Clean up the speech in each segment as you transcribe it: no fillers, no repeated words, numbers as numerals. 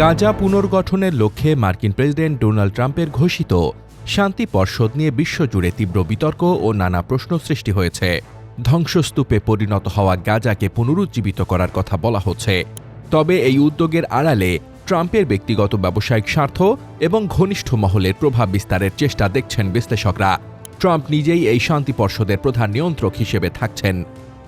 গাজা পুনর্গঠনের লক্ষ্যে মার্কিন প্রেসিডেন্ট ডোনাল্ড ট্রাম্পের ঘোষিত শান্তি পর্ষদ নিয়ে বিশ্বজুড়ে তীব্র বিতর্ক ও নানা প্রশ্ন সৃষ্টি হয়েছে। ধ্বংসস্তূপে পরিণত হওয়া গাজাকে পুনরুজ্জীবিত করার কথা বলা হচ্ছে। তবে এই উদ্যোগের আড়ালে ট্রাম্পের ব্যক্তিগত ব্যবসায়িক স্বার্থ এবং ঘনিষ্ঠ মহলের প্রভাব বিস্তারের চেষ্টা দেখছেন বিশ্লেষকরা। ট্রাম্প নিজেই এই শান্তি পর্ষদের প্রধান নিয়ন্ত্রক হিসেবে থাকছেন।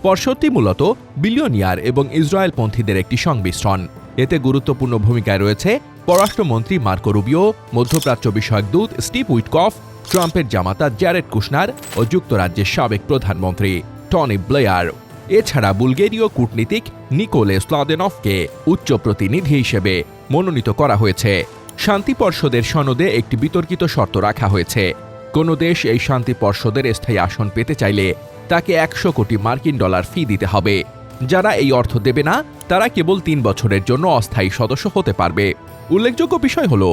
পর্ষদটি মূলত বিলিয়নিয়ার এবং ইসরায়েলপন্থীদের একটি সংমিশ্রণ। এতে গুরুত্বপূর্ণ ভূমিকায় রয়েছে পররাষ্ট্রমন্ত্রী মার্কো রুবিও, মধ্যপ্রাচ্য বিষয়ক দূত স্টিভ উইটকফ, ট্রাম্পের জামাতা জ্যারেড কুশনার ও যুক্তরাজ্যের সাবেক প্রধানমন্ত্রী টনি ব্লেয়ার। এছাড়া বুলগেরীয় কূটনীতিক নিকোলে স্লাদেনভকে উচ্চ প্রতিনিধি হিসেবে মনোনীত করা হয়েছে। শান্তি পর্ষদের সনদে একটি বিতর্কিত শর্ত রাখা হয়েছে। কোনো দেশ এই শান্তি পর্ষদের স্থায়ী আসন পেতে চাইলে তাকে 100 কোটি মার্কিন ডলার ফি দিতে হবে। যারা এই অর্থ দেবে না তারা কেবল 3 বছরের জন্য অস্থায়ী সদস্য হতে পারবে। উল্লেখযোগ্য বিষয় হল,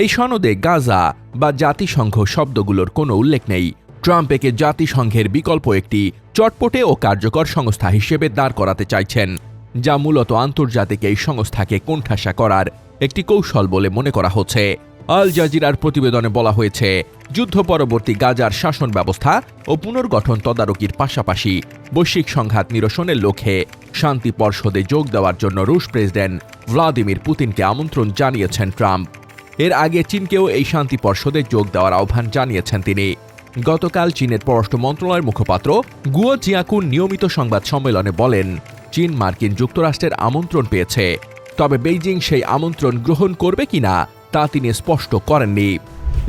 এই সনদে গাজা বা জাতিসংঘ শব্দগুলোর কোনো উল্লেখ নেই। ট্রাম্প একে জাতিসংঘের বিকল্প একটি চটপটে ও কার্যকর সংস্থা হিসেবে দাঁড় করাতে চাইছেন, যা মূলত আন্তর্জাতিক এই সংস্থাকে কোণঠাসা করার একটি কৌশল বলে মনে করা হচ্ছে। আল জাজিরার প্রতিবেদনে বলা হয়েছে, যুদ্ধ পরবর্তী গাজার শাসন ব্যবস্থা ও পুনর্গঠন তদারকির পাশাপাশি বৈশ্বিক সংঘাত নিরসনের লক্ষ্যে শান্তি পর্ষদে যোগ দেওয়ার জন্য রুশ প্রেসিডেন্ট ভ্লাদিমির পুতিনকে আমন্ত্রণ জানিয়েছেন ট্রাম্প। এর আগে চীনকেও এই শান্তি পর্ষদে যোগ দেওয়ার আহ্বান জানিয়েছেন তিনি। গতকাল চীনের পররাষ্ট্র মন্ত্রণালয়ের মুখপাত্র গুয়ো জিয়াকুন নিয়মিত সংবাদ সম্মেলনে বলেন, চীন মার্কিন যুক্তরাষ্ট্রের আমন্ত্রণ পেয়েছে, তবে বেইজিং সেই আমন্ত্রণ গ্রহণ করবে কিনা তা তিনি স্পষ্ট করেননি।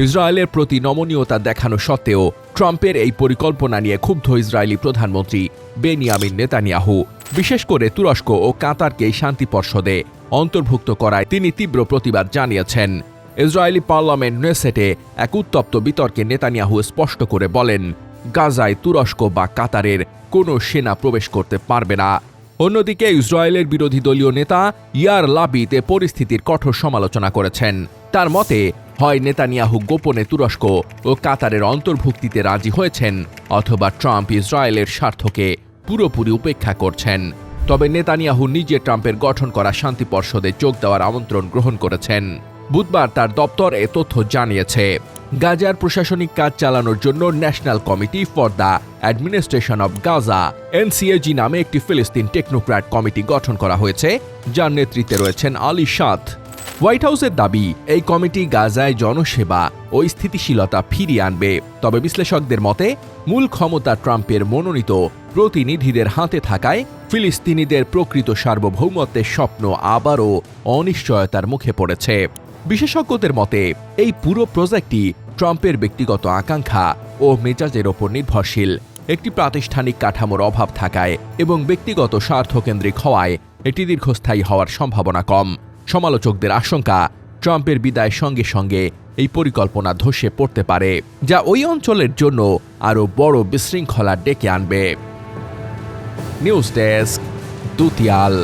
ইসরায়েলের প্রতি নমনীয়তা দেখানো সত্ত্বেও ট্রাম্পের এই পরিকল্পনা নিয়ে ক্ষুব্ধ ইসরায়েলি প্রধানমন্ত্রী বেনিয়ামিন নেতানিয়াহু, বিশেষ করে তুরস্ক ও কাতারকে এই শান্তি পর্ষদে অন্তর্ভুক্ত করায় তিনি তীব্র প্রতিবাদ জানিয়েছেন। ইসরায়েলি পার্লামেন্ট নেসেটে এক উত্তপ্ত বিতর্কে নেতানিয়াহু স্পষ্ট করে বলেন, গাজায় তুরস্ক বা কাতারের কোনো সেনা প্রবেশ করতে পারবে না। অন্যদিকে ইসরায়েলের বিরোধী দলীয় নেতা ইয়ার লাপিদ পরিস্থিতির কঠোর সমালোচনা করেছেন। তার মতে, হয় নেতানিয়াহু গোপনে তুরস্ক ও কাতারের অন্তর্ভুক্তিতে রাজি হয়েছেন, অথবা ট্রাম্প ইসরায়েলের স্বার্থকে পুরোপুরি উপেক্ষা করছেন। তবে নেতানিয়াহু নিজে ট্রাম্পের গঠন করা শান্তি পর্ষদে যোগ দেওয়ার আমন্ত্রণ গ্রহণ করেছেন। বুধবার তার দপ্তর এ তথ্য জানিয়েছে। গাজার প্রশাসনিক কাজ চালানোর জন্য national committee for the administration of Gaza NCAG নামে একটি ফিলিস্তিন টেকনোক্র্যাট কমিটি গঠন করা হয়েছে, যার নেতৃত্বে রয়েছেন আলী সাদ। হোয়াইট হাউসের দাবি, এই কমিটি গাজায় জনসেবা ও স্থিতিশীলতা ফিরিয়ে আনবে। তবে বিশ্লেষকদের মতে, মূল ক্ষমতা ট্রাম্পের মনোনীত প্রতিনিধিদের হাতে থাকায় ফিলিস্তিনিদের প্রকৃত সার্বভৌমত্বের স্বপ্ন আবারও অনিশ্চয়তার মুখে পড়েছে। বিশেষজ্ঞদের মতে, এই পুরো প্রজেক্টটি ট্রাম্পের ব্যক্তিগত আকাঙ্ক্ষা ও মেজাজের ওপর নির্ভরশীল। একটি প্রাতিষ্ঠানিক কাঠামোর অভাব থাকায় এবং ব্যক্তিগত স্বার্থকেন্দ্রিক হওয়ায় এটি দীর্ঘস্থায়ী হওয়ার সম্ভাবনা কম। সমালোচকদের আশঙ্কা, ট্রাম্পের বিদায়ের সঙ্গে সঙ্গে এই পরিকল্পনা ধসে পড়তে পারে, যা ওই অঞ্চলের জন্য আরও বড় বিশৃঙ্খলা ডেকে আনবে। News desk, দুতিয়াল।